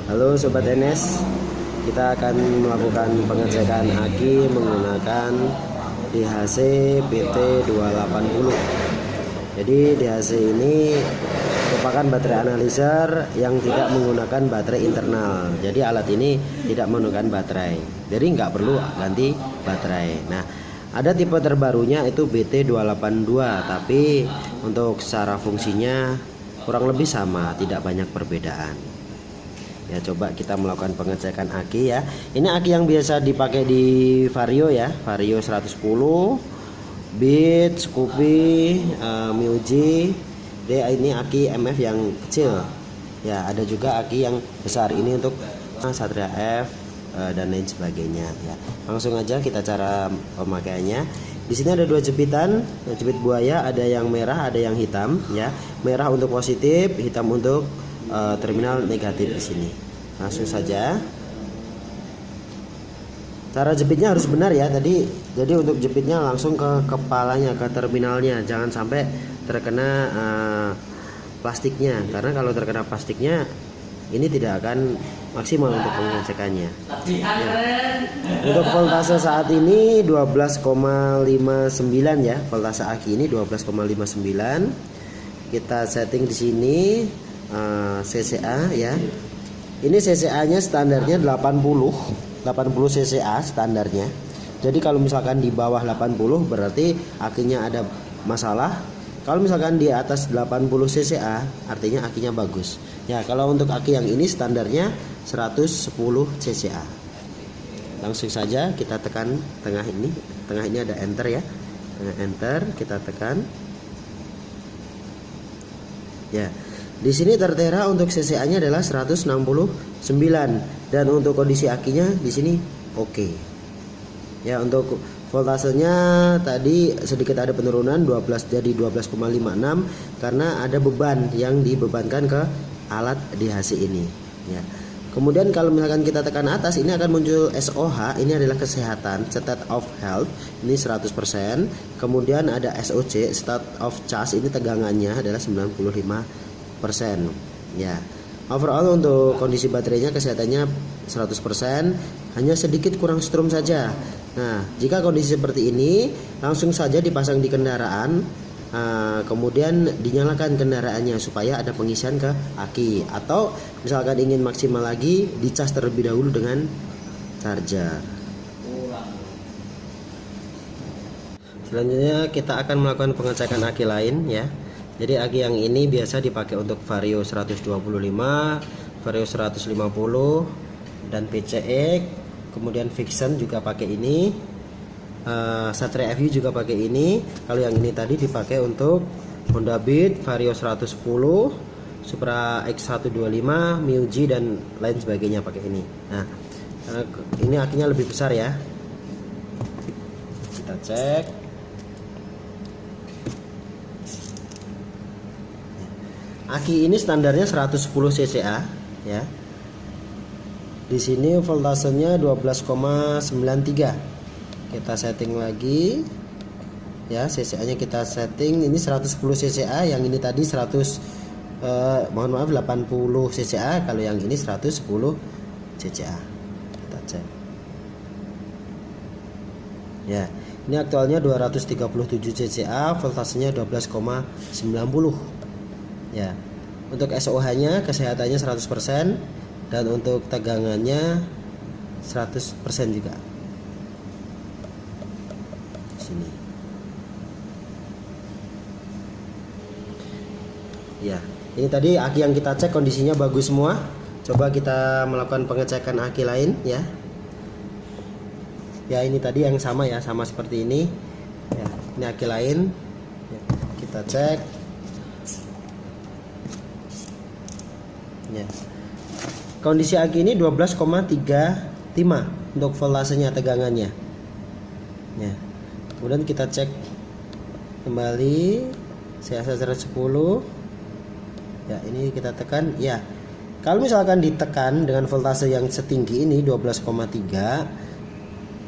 Halo Sobat NS, kita akan melakukan pengecekan aki menggunakan DHC PT280. Jadi DHC ini merupakan baterai analizer yang tidak menggunakan baterai internal. Jadi alat ini tidak menggunakan baterai, jadi nggak perlu ganti baterai. Nah, ada tipe terbarunya itu BT282, tapi untuk secara fungsinya kurang lebih sama, tidak banyak perbedaan. Ya, coba kita melakukan pengecekan aki ya. Ini aki yang biasa dipakai di Vario ya, Vario 110, Beat, Scoopy, Muji. Ini aki MF yang kecil. Ya, ada juga aki yang besar. Ini untuk Satria F dan lain sebagainya ya. Langsung aja kita cara pemakaiannya. Di sini ada dua jepitan, jepit buaya, ada yang merah, ada yang hitam ya. Merah untuk positif, hitam untuk terminal negatif di sini. Langsung saja. Cara jepitnya harus benar ya. Jadi untuk jepitnya langsung ke kepalanya, ke terminalnya, jangan sampai terkena plastiknya. Karena kalau terkena plastiknya, ini tidak akan maksimal untuk pengecekannya. Ya. Untuk voltase saat ini 12,59 ya. Voltase aki ini 12,59. Kita setting di sini CCA ya. Ini CCA-nya standarnya 80 CCA standarnya. Jadi kalau misalkan di bawah 80 berarti akinya ada masalah. Kalau misalkan di atas 80 CCA artinya akinya bagus. Ya, kalau untuk aki yang ini standarnya 110 CCA. Langsung saja kita tekan tengah ini. Tengah ini ada enter ya. Enter, kita tekan. Ya. Di sini tertera untuk CCA-nya adalah 169 dan untuk kondisi akinya di sini oke. Ya, untuk voltasenya tadi sedikit ada penurunan 12 jadi 12,56 karena ada beban yang dibebankan ke alat DHC ini ya. Kemudian kalau misalkan kita tekan atas ini akan muncul SOH, ini adalah kesehatan, state of health, ini 100%. Kemudian ada SOC, state of charge, ini tegangannya adalah 95% ya. Overall untuk kondisi baterainya kesehatannya 100%, hanya sedikit kurang strom saja. Nah, jika kondisi seperti ini langsung saja dipasang di kendaraan, kemudian dinyalakan kendaraannya supaya ada pengisian ke aki, atau misalkan ingin maksimal lagi dicas terlebih dahulu dengan charger. Selanjutnya kita akan melakukan pengecekan aki lain ya. Jadi aki yang ini biasa dipakai untuk Vario 125, Vario 150 dan PCX. Kemudian Vixen juga pakai ini, Satria FU juga pakai ini. Kalau yang ini tadi dipakai untuk Honda Beat, Vario 110, Supra X125, Muji dan lain sebagainya pakai ini. Nah, ini akinya lebih besar ya. Kita cek. Aki ini standarnya 110 CCA ya. Di sini voltasenya 12,93. Kita setting lagi. Ya, CCA-nya kita setting ini 110 CCA, yang ini tadi 80 CCA, kalau yang ini 110 CCA. Kita cek. Ya, ini aktualnya 237 CCA, voltasenya 12,90. Ya, untuk SOH-nya kesehatannya 100% dan untuk tegangannya 100% juga. Sini. Ya, ini tadi aki yang kita cek kondisinya bagus semua. Coba kita melakukan pengecekan aki lain ya. Ya, ini tadi yang sama ya, sama seperti ini. Ya, ini aki lain. Ya, kita cek. Ya. Kondisi aki ini 12,35 untuk voltasenya, tegangannya. Ya. Kemudian kita cek kembali CAC 110. Ya, ini kita tekan ya. Kalau misalkan ditekan dengan voltase yang setinggi ini 12,3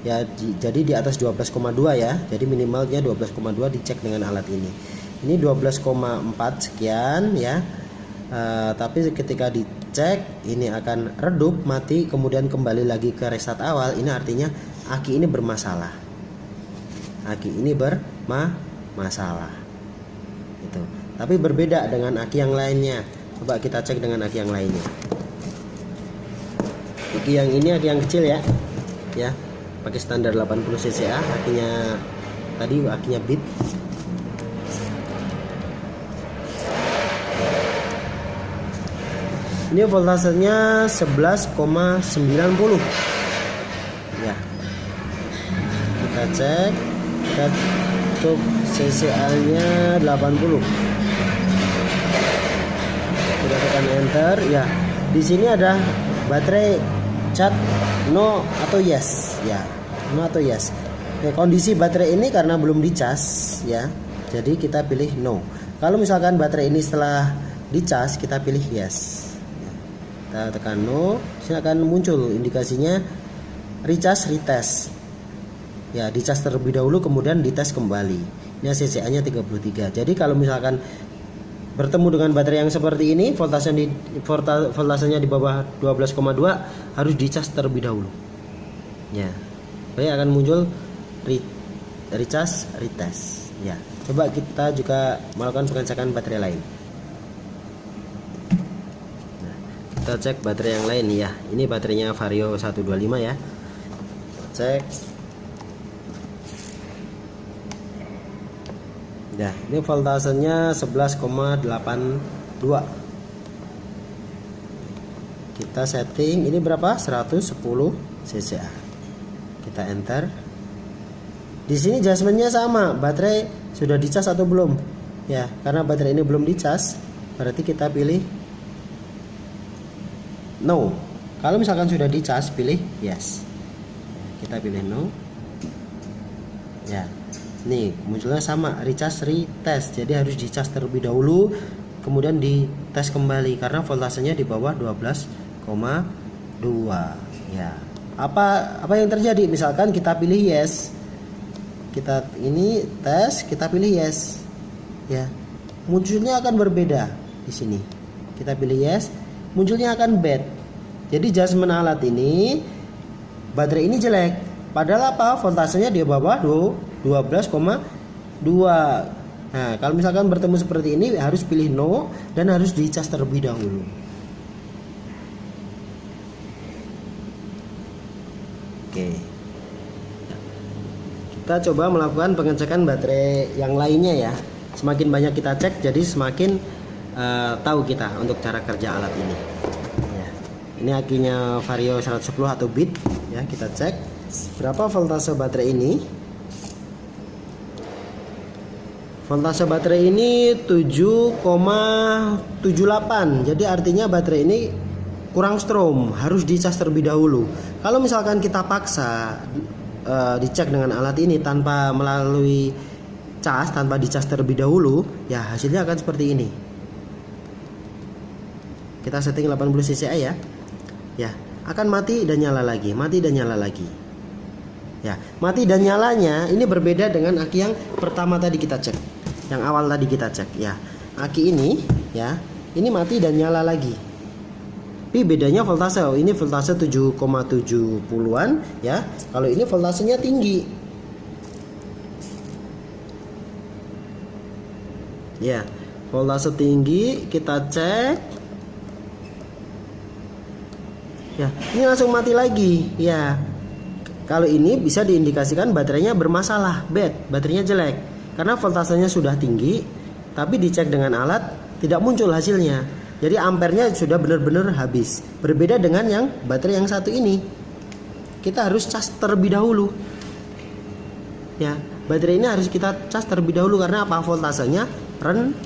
ya, jadi di atas 12,2 ya. Jadi minimalnya 12,2 dicek dengan alat ini. Ini 12,4 sekian ya. Tapi ketika cek, ini akan redup, mati, kemudian kembali lagi ke restart awal. Ini artinya aki ini bermasalah. Aki ini bermasalah. Itu. Tapi berbeda dengan aki yang lainnya. Coba kita cek dengan aki yang lainnya. Aki yang ini aki yang kecil ya. Ya, pakai standar 80 cca. Akinya tadi akinya bit. Ini voltasenya 11,90 ya. Kita cek, kita untuk cca nya 80. Kita tekan enter ya. Di sini ada baterai cat no atau yes ya, no atau yes. Nah, kondisi baterai ini karena belum dicas ya, jadi kita pilih no. Kalau misalkan baterai ini setelah dicas, kita pilih yes. Kita tekan no, sini akan muncul indikasinya recharge retest. Ya, dicas terlebih dahulu kemudian dites kembali. Ini cca-nya 33. Jadi kalau misalkan bertemu dengan baterai yang seperti ini, voltasenya di bawah 12,2, harus dicas terlebih dahulu. Ya. Baik, akan muncul recharge retest. Ya. Coba kita juga melakukan pengecekan baterai lain. Kita cek baterai yang lain ya. Ini baterainya Vario 125 ya. Cek. Ya, ini voltasenya 11,82. Kita setting ini berapa? 110 cca. Kita enter. Di sini adjustmentnya sama. Baterai sudah dicas atau belum? Ya, karena baterai ini belum dicas, berarti kita pilih no. Kalau misalkan sudah dicas, pilih yes. Kita pilih no. Ya, nih munculnya sama, recharge retest. Jadi harus dicas terlebih dahulu, kemudian dites kembali karena voltasenya di bawah 12,2. Ya. Apa yang terjadi? Misalkan kita pilih yes, kita ini tes, kita pilih yes. Ya, munculnya akan berbeda di sini. Kita pilih yes, munculnya akan bad. Jadi adjustment alat ini, baterai ini jelek. Padahal apa? Voltasenya di bawah 12,2. Nah, kalau misalkan bertemu seperti ini harus pilih no dan harus dicas terlebih dahulu. Oke. Kita coba melakukan pengecekan baterai yang lainnya ya. Semakin banyak kita cek, jadi semakin tahu kita untuk cara kerja alat ini. Ya. Ini akinya Vario 110 atau bit ya, kita cek berapa voltase baterai ini. Voltase baterai ini 7,78. Jadi artinya baterai ini kurang strom, harus dicas terlebih dahulu. Kalau misalkan kita paksa dicek dengan alat ini tanpa melalui cas, tanpa dicas terlebih dahulu, ya hasilnya akan seperti ini. Kita setting 80 cca ya. Ya, akan mati dan nyala lagi, mati dan nyala lagi. Ya, mati dan nyalanya ini berbeda dengan aki yang pertama tadi kita cek. Yang awal tadi kita cek ya. Aki ini ya, ini mati dan nyala lagi. Tapi bedanya voltase. Ini voltase 7,70-an ya. Kalau ini voltasenya tinggi. Ya, voltase tinggi, kita cek. Ya, ini langsung mati lagi. Ya. Kalau ini bisa diindikasikan baterainya bermasalah, bad, baterainya jelek. Karena voltasenya sudah tinggi, tapi dicek dengan alat tidak muncul hasilnya. Jadi ampernya sudah benar-benar habis. Berbeda dengan yang baterai yang satu ini. Kita harus cas terlebih dahulu. Ya, baterai ini harus kita cas terlebih dahulu karena apa? Voltasenya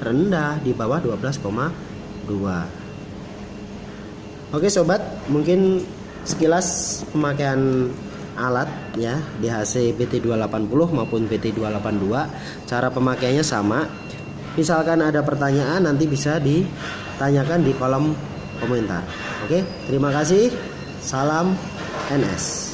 rendah di bawah 12,2. Oke sobat, mungkin sekilas pemakaian alat ya DHC PT280 maupun PT282. Cara pemakaiannya sama. Misalkan ada pertanyaan nanti bisa ditanyakan di kolom komentar. Oke, terima kasih. Salam NS.